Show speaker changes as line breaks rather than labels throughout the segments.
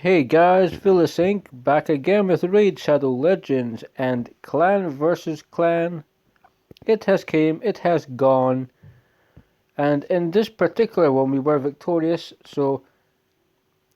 Hey guys, Vilisink back again with Raid Shadow Legends and clan versus clan. It has came, it has gone, and in this particular one we were victorious, so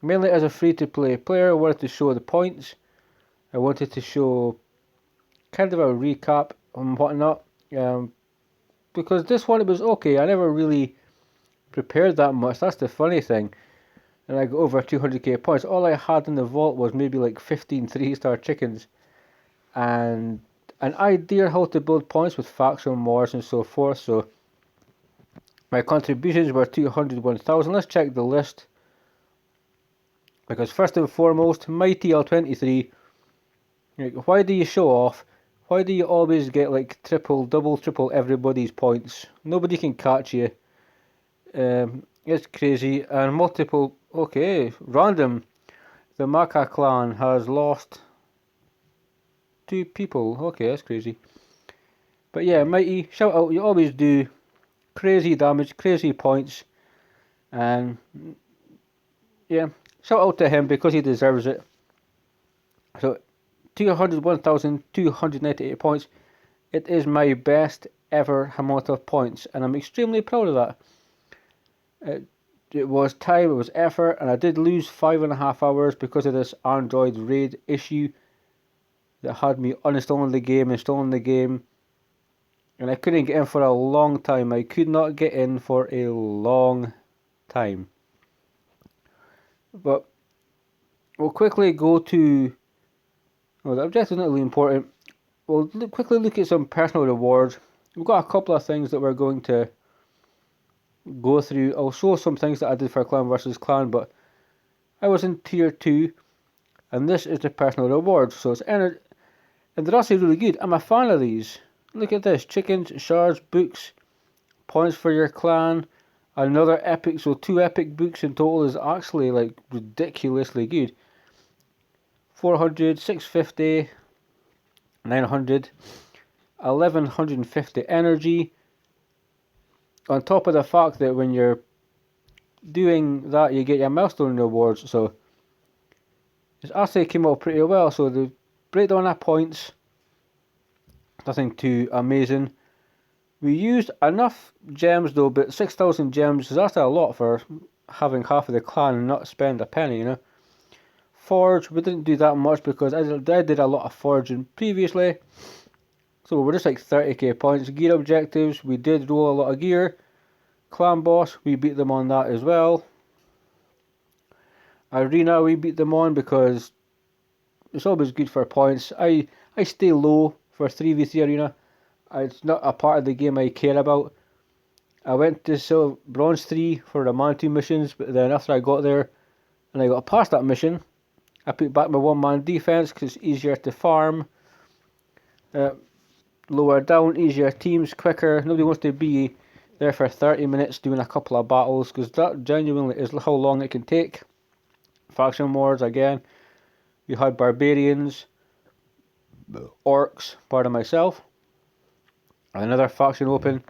mainly as a free-to-play player I wanted to show the points. I wanted to show kind of a recap and whatnot, because this one it was okay. I never really prepared that much, that's the funny thing. And I got over 200k points. All I had in the vault was maybe like 15 3-star chickens and an idea how to build points with faction wars and so forth. So my contributions were 201,000. Let's check the list. Because first and foremost, Mighty L23. Why do you show off? Why do you always get like double, triple everybody's points? Nobody can catch you. It's crazy. And multiple, okay, random. The Maka clan has lost 2 people. Okay, that's crazy. But yeah, Mighty, shout out, you always do. Crazy damage, crazy points. And yeah, shout out to him because he deserves it. So 201,298 points. It is my best ever amount of points, and I'm extremely proud of that. It was time, it was effort, and I did lose 5.5 hours because of this Android raid issue that had me uninstalling the game, installing the game, and I couldn't get in for a long time. I could not get in for a long time. But we'll quickly go to, well, the objective is not really important. We'll quickly look at some personal rewards. We've got a couple of things that we're going to go through. I'll show some things that I did for clan versus clan, but I was in tier 2, and this is the personal rewards. So it's and they're actually really good. I'm a fan of these. Look at this: chickens, shards, books, points for your clan. Another epic, so 2 epic books in total is actually like ridiculously good. 400, 650, 900, 1150 energy. On top of the fact that when you're doing that, you get your milestone rewards. So it actually came out pretty well. So the breakdown of points, nothing too amazing. We used enough gems though, but 6,000 gems is actually a lot for having half of the clan and not spend a penny, you know. Forge, we didn't do that much because I did a lot of forging previously. So we're just like 30k points. Gear objectives, we did roll a lot of gear. Clan boss, we beat them on that as well. Arena, we beat them on because it's always good for points. I stay low for 3v3 arena. It's not a part of the game I care about. I went to bronze 3 for the man 2 missions, but then after I got there and I got past that mission, I put back my 1-man defense because it's easier to farm. Lower down, easier teams, quicker. Nobody wants to be there for 30 minutes doing a couple of battles because that genuinely is how long it can take. Faction wars again. We had barbarians, orcs, pardon myself, and another faction open.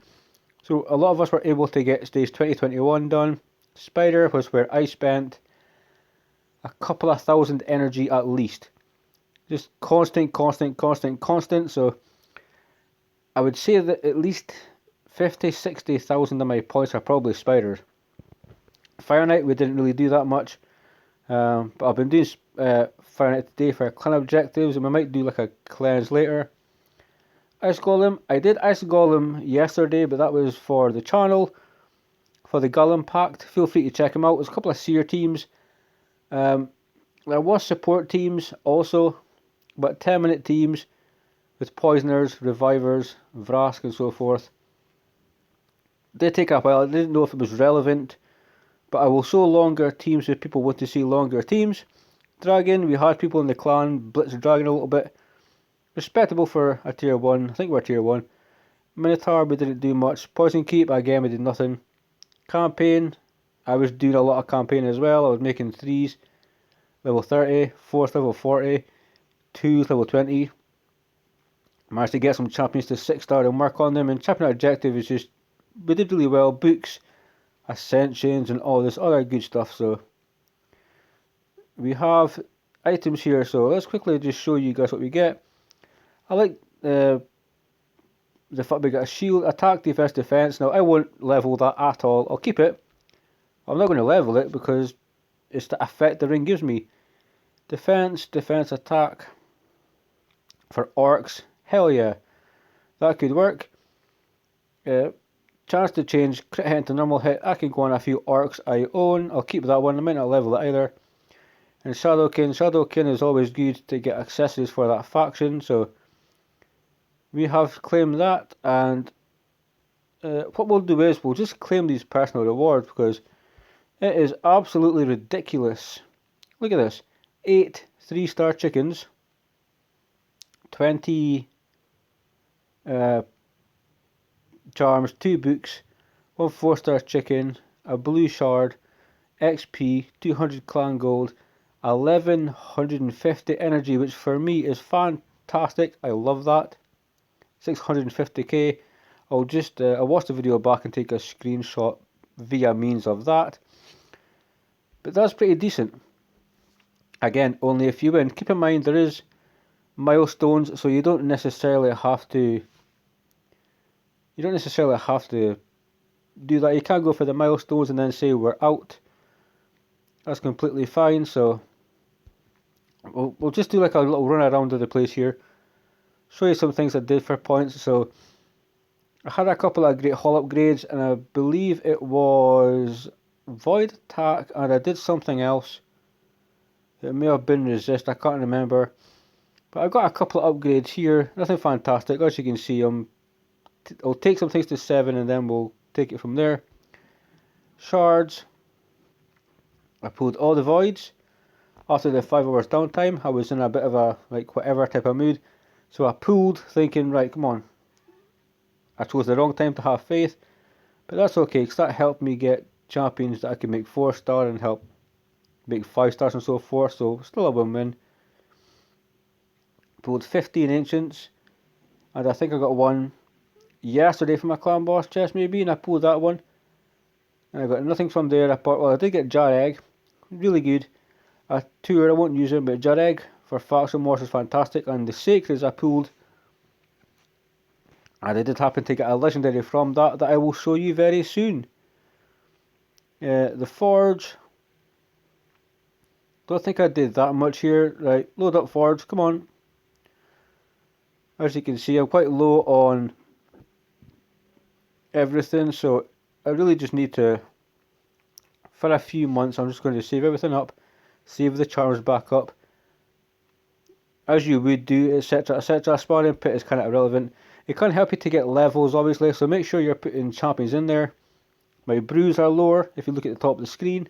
So a lot of us were able to get stage 2021 done. Spider was where I spent a couple of thousand energy at least. Just constant. So I would say that at least 50-60,000 of my points are probably spiders. Fire Knight, we didn't really do that much. But I've been doing Fire Knight today for clan objectives, and we might do like a cleanse later. Ice Golem, I did Ice Golem yesterday, but that was for the channel, for the Golem Pact. Feel free to check them out. There's a couple of seer teams. There was support teams also, but 10-minute teams with poisoners, revivers, Vrask and so forth. They take a while. I didn't know if it was relevant, but I will show longer teams if people want to see longer teams. Dragon, we had people in the clan blitz Dragon a little bit. Respectable for a tier 1. I think we're tier 1. Minotaur, we didn't do much. Poison Keep, again, we did nothing. Campaign, I was doing a lot of campaign as well. I was making 3s, level 30, 4th level 40, 2s level 20. Managed to get some champions to 6-star and work on them. And champion objective is just, we did really well. Books, ascensions, and all this other good stuff. So we have items here, so let's quickly just show you guys what we get. I like the fact we got a shield, attack, defense, defense. Now I won't level that at all. I'll keep it. I'm not going to level it because it's the effect the ring gives me. Defense, defense, attack for orcs. Hell yeah, that could work. Chance to change crit hit to normal hit. I can go on a few orcs I own. I'll keep that one. I might not level it either. And Shadowkin. Shadowkin is always good to get accessories for that faction. So we have claimed that. And what we'll do is we'll just claim these personal rewards because it is absolutely ridiculous. Look at this. 8 3-star chickens. 20 charms, 2 books, 1 4-star chicken, a blue shard, XP, 200 clan gold, 1150 energy, which for me is fantastic. I love that. 650k. I'll just I'll watch the video back and take a screenshot via means of that. But that's pretty decent. Again, only if you win. Keep in mind there is milestones, so you don't necessarily have to. You don't necessarily have to do that. You can't go for the milestones and then say we're out. That's completely fine. So we'll just do like a little run around of the place here. Show you some things I did for points. So I had a couple of great hull upgrades, and I believe it was void attack, and I did something else. It may have been resist. I can't remember. But I've got a couple of upgrades here. Nothing fantastic. As you can see, I'll take some things to 7 and then we'll take it from there. Shards. I pulled all the voids. After the 5 hours downtime, I was in a bit of a like whatever type of mood. So I pulled thinking, right, come on. I chose the wrong time to have faith. But that's okay, because that helped me get champions that I can make 4-star and help make 5 stars and so forth. So still a win-win. Pulled 15 ancients. And I think I got one yesterday from my clan boss chest maybe, and I pulled that one. And I got nothing from there apart. Well, I did get jar egg. Really good. A tour, I won't use it, but jar egg for faction wars is fantastic. And the sacreds I pulled. And I did happen to get a legendary from that I will show you very soon. The forge. Don't think I did that much here. Right, load up forge, come on. As you can see, I'm quite low on everything, so I really just need to, for a few months, I'm just going to save everything up, save the charms back up, as you would do, etc, etc. Sparring pit is kind of irrelevant. It can help you to get levels, obviously, so make sure you're putting champions in there. My brews are lower, if you look at the top of the screen.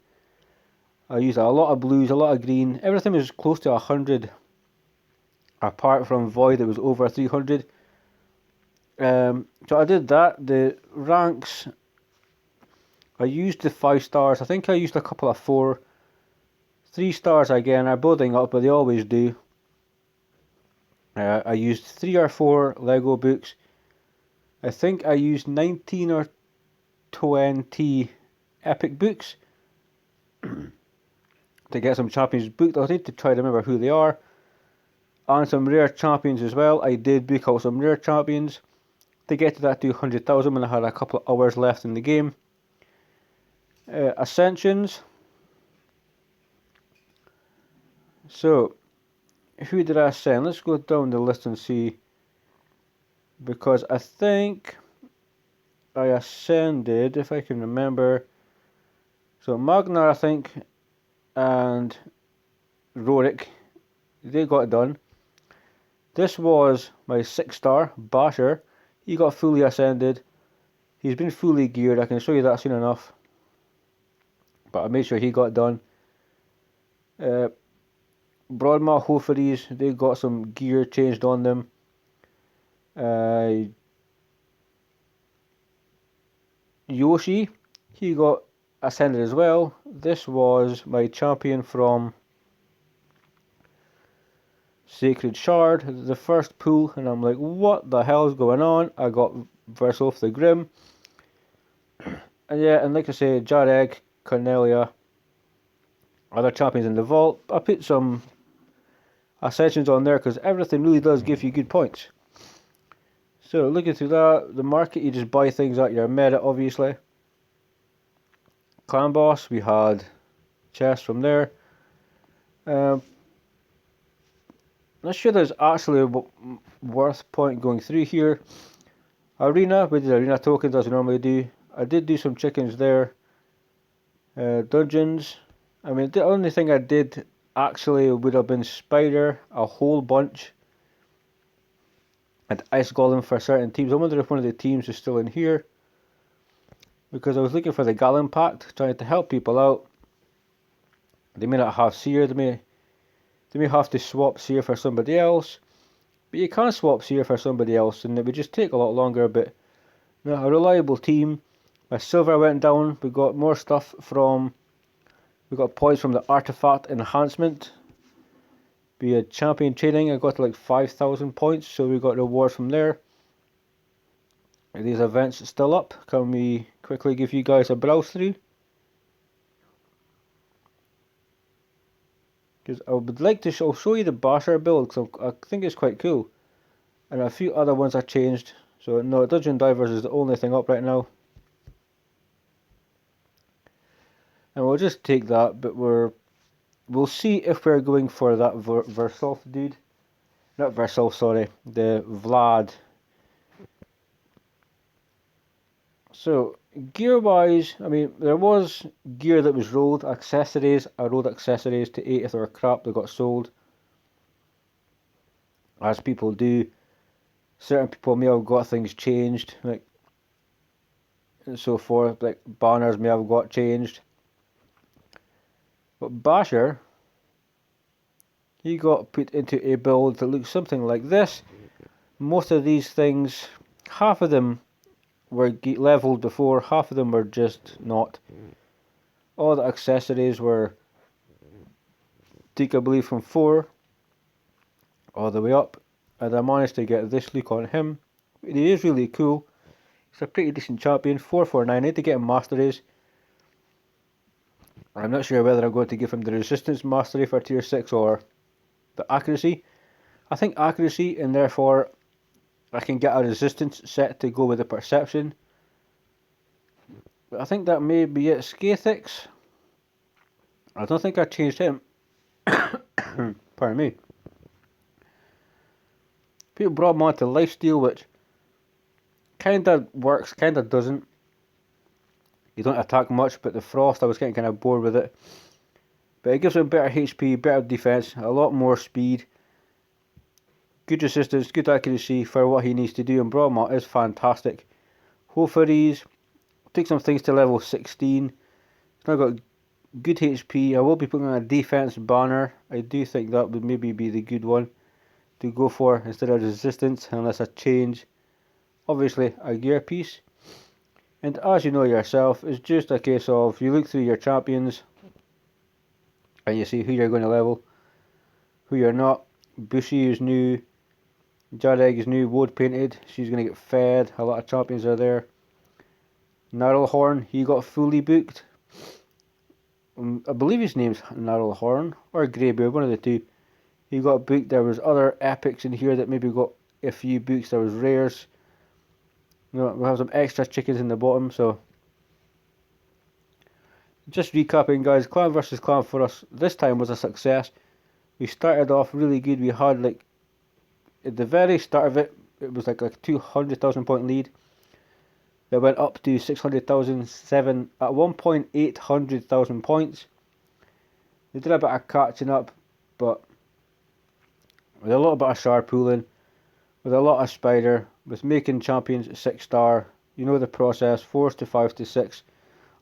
I use a lot of blues, a lot of green, everything was close to 100, apart from void, it was over 300. So I did that. The ranks, I used the 5 stars. I think I used a couple of 4. 3 stars again are building up, but they always do. I used 3 or 4 Lego books. I think I used 19 or 20 epic books to get some champions booked. I'll need to try to remember who they are. And some rare champions as well. I did book out some rare champions to get to that 200,000 when I had a couple of hours left in the game. Ascensions. So, who did I ascend? Let's go down the list and see. Because I think I ascended, if I can remember. So Magnar, I think, and Rorik, they got it done. This was my 6-star, Basher. He got fully ascended. He's been fully geared. I can show you that soon enough. But I made sure he got done. Broadmaw Hofaries, they got some gear changed on them. Yoshi, he got ascended as well. This was my champion from Sacred Shard, the first pull, and I'm like, what the hell is going on? I got Versof the Grim. And yeah, and like I say, Jareg, Cornelia, other champions in the vault. I put some ascensions on there because everything really does give you good points. So looking through that, the market, you just buy things at your merit, obviously. Clan boss, we had chests from there. Not sure there's actually a worth point going through here. Arena, we did arena tokens as we normally do. I did do some chickens there. Dungeons, I mean, the only thing I did actually would have been spider, a whole bunch, and ice golem for certain teams. I wonder if one of the teams is still in here, because I was looking for the Gallon Pact, trying to help people out. They may not have Seer, they may have to swap Seer for somebody else, but you can swap Seer for somebody else, and it would just take a lot longer. But you know, a reliable team. My silver went down. We got more stuff from. We got points from the artifact enhancement. Be a champion training. I got to like 5,000 points, so we got rewards from there. Are these events still up? Can we quickly give you guys a browse through? Because I would like to show you the Basher build, because I think it's quite cool. And a few other ones I changed. So no, Dungeon Divers is the only thing up right now. And we'll just take that, but we'll see if we're going for that Versolf dude. Not Versolf, sorry, the Vlad. So gear wise, I mean, there was gear that was rolled, accessories. I rolled accessories to 8 if they were crap that got sold. As people do. Certain people may have got things changed, like and so forth, like banners may have got changed. But Basher, he got put into a build that looks something like this. Most of these things, half of them were leveled before, half of them were just not. All the accessories were, I believe, from 4 all the way up. And I managed to get this look on him. He is really cool. He's a pretty decent champion. 449. I need to get him masteries. I'm not sure whether I'm going to give him the resistance mastery for tier 6 or the accuracy. I think accuracy, and therefore I can get a resistance set to go with the perception. But I think that may be it. Scathix, I don't think I changed him. Pardon me. People brought him on to lifesteal, which kinda works, kinda doesn't. You don't attack much, but the frost, I was getting kind of bored with it. But it gives him better HP, better defense, a lot more speed, good resistance, good accuracy for what he needs to do. And Brahma is fantastic. Hofferes, take some things to level 16. He's now got good HP. I will be putting on a defense banner. I do think that would maybe be the good one to go for instead of resistance, unless I change, obviously, a gear piece. And as you know yourself, it's just a case of you look through your champions and you see who you're going to level, who you're not. Bushi is new, Jareg is new, wood painted, she's going to get fed, a lot of champions are there. Narrowhorn, he got fully booked. I believe his name's Narrowhorn, or Greybeard, one of the two. He got booked. There was other epics in here that maybe got a few books, there was rares. You know, we have some extra chickens in the bottom, so just recapping, guys. Clan versus clan for us this time was a success. We started off really good. We had, like, at the very start of it, it was like a 200,000 point lead. It went up to 600,007 at 1.800,000 points. We did a bit of catching up, but with a little bit of shard pooling, with a lot of spider, with making champions 6-star, you know the process, 4s to 5 to 6,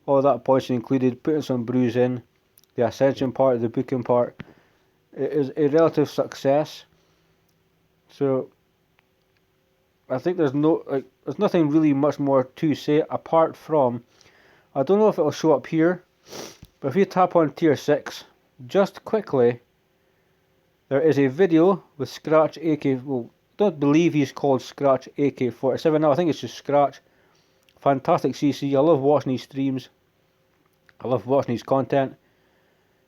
all that points included, putting some brews in, the ascension part, the booking part. It is a relative success. So I think there's nothing really much more to say apart from, I don't know if it'll show up here, but if you tap on tier 6, just quickly, there is a video with Scratch AK, well, don't believe he's called Scratch AK-47 now, I think it's just Scratch. Fantastic CC, I love watching his streams, I love watching his content.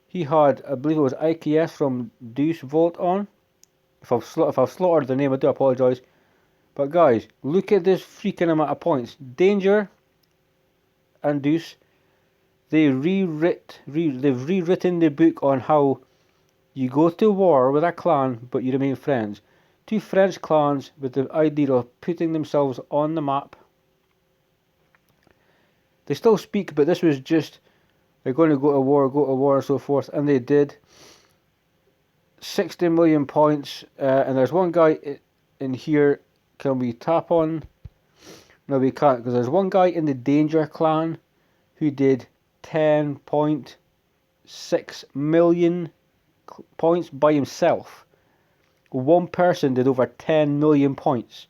He had, I believe it was IKS from Deuce Volt on. If I've slaughtered the name, I do apologise. But guys, look at this freaking amount of points. Danger and Deuce, they've rewritten the book on how you go to war with a clan, but you remain friends. Two French clans with the idea of putting themselves on the map. They still speak, but this was just, they're going to go to war, and so forth, and they did. 60 million points, and there's one guy in here. Can we tap on? No, we can't, because there's one guy in the Danger clan who did 10.6 million points by himself. One person did over 10 million points.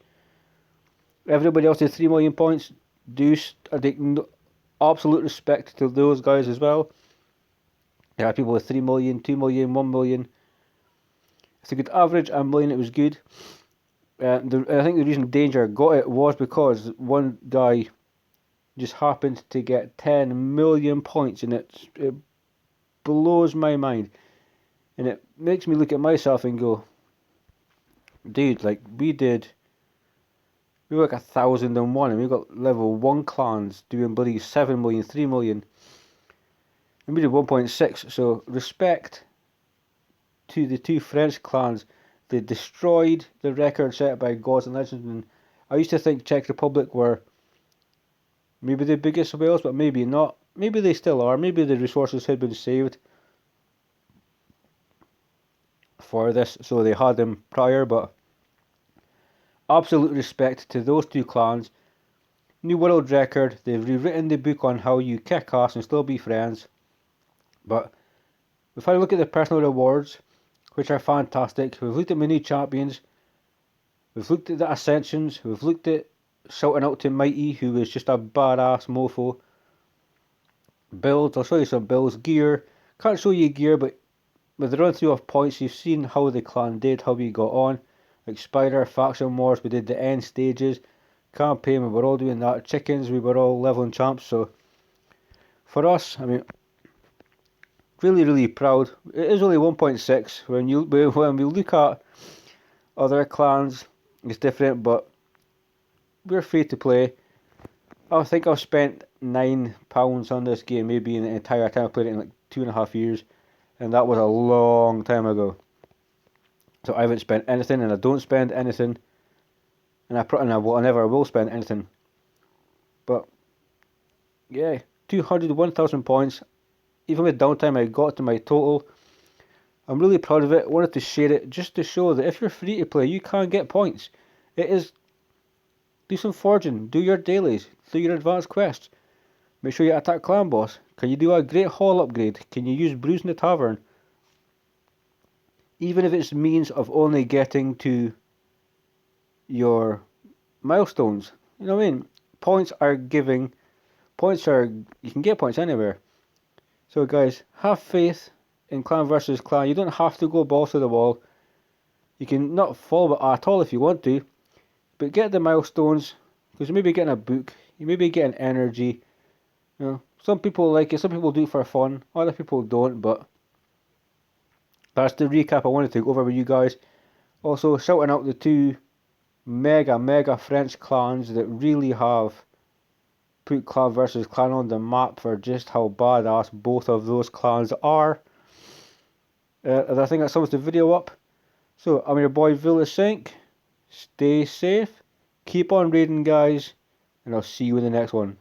Everybody else did 3 million points. I take absolute respect to those guys as well. There are people with 3 million, 2 million, 1 million. It's a good average. A million, it was good. I think the reason Danger got it was because one guy just happened to get 10 million points, and it blows my mind. And it makes me look at myself and go, dude, like we were like 1,001, and we got level 1 clans doing bloody 7 million, 3 million. And we did 1.6, so respect to the two French clans. They destroyed the record set by Gods and Legends, and I used to think Czech Republic were maybe the biggest whales, but maybe not. Maybe they still are. Maybe the resources had been saved for this, so they had them prior, but absolute respect to those two clans. New world record. They've rewritten the book on how you kick ass and still be friends. But if I look at the personal rewards, which are fantastic, we've looked at my new champions, we've looked at the ascensions, we've looked at shouting out to Mighty, who was just a badass mofo. Builds, I'll show you some builds. Gear, can't show you gear, but with the run through of points, you've seen how the clan did, how we got on. Like Spider, Faction Wars, we did the end stages. Campaign, we were all doing that. Chickens, we were all leveling champs. So for us, I mean, really proud. It is only 1.6. When we look at other clans, it's different, but we're free to play. I think I've spent £9 on this game, maybe in the entire time I played it, in like 2.5 years, and that was a long time ago. So I haven't spent anything, and I don't spend anything, and I never will spend anything. But yeah, 201,000 points. Even with downtime, I got to my total. I'm really proud of it. I wanted to share it just to show that if you're free to play, you can get points. It is, do some forging, do your dailies, do your advanced quests. Make sure you attack clan boss. Can you do a great hall upgrade? Can you use brews in the tavern? Even if it's means of only getting to your milestones. You know what I mean? Points are giving. You can get points anywhere. So guys, have faith in clan versus clan. You don't have to go balls to the wall. You can not follow it at all if you want to, but get the milestones, because you may be getting a book, you may be getting energy. You know, some people like it, some people do it for fun, other people don't, but that's the recap I wanted to go over with you guys. Also, shouting out the two mega French clans that really have put clan versus clan on the map for just how badass both of those clans are. And I think that sums the video up. So, I'm your boy Vilisink. Stay safe, keep on raiding guys, and I'll see you in the next one.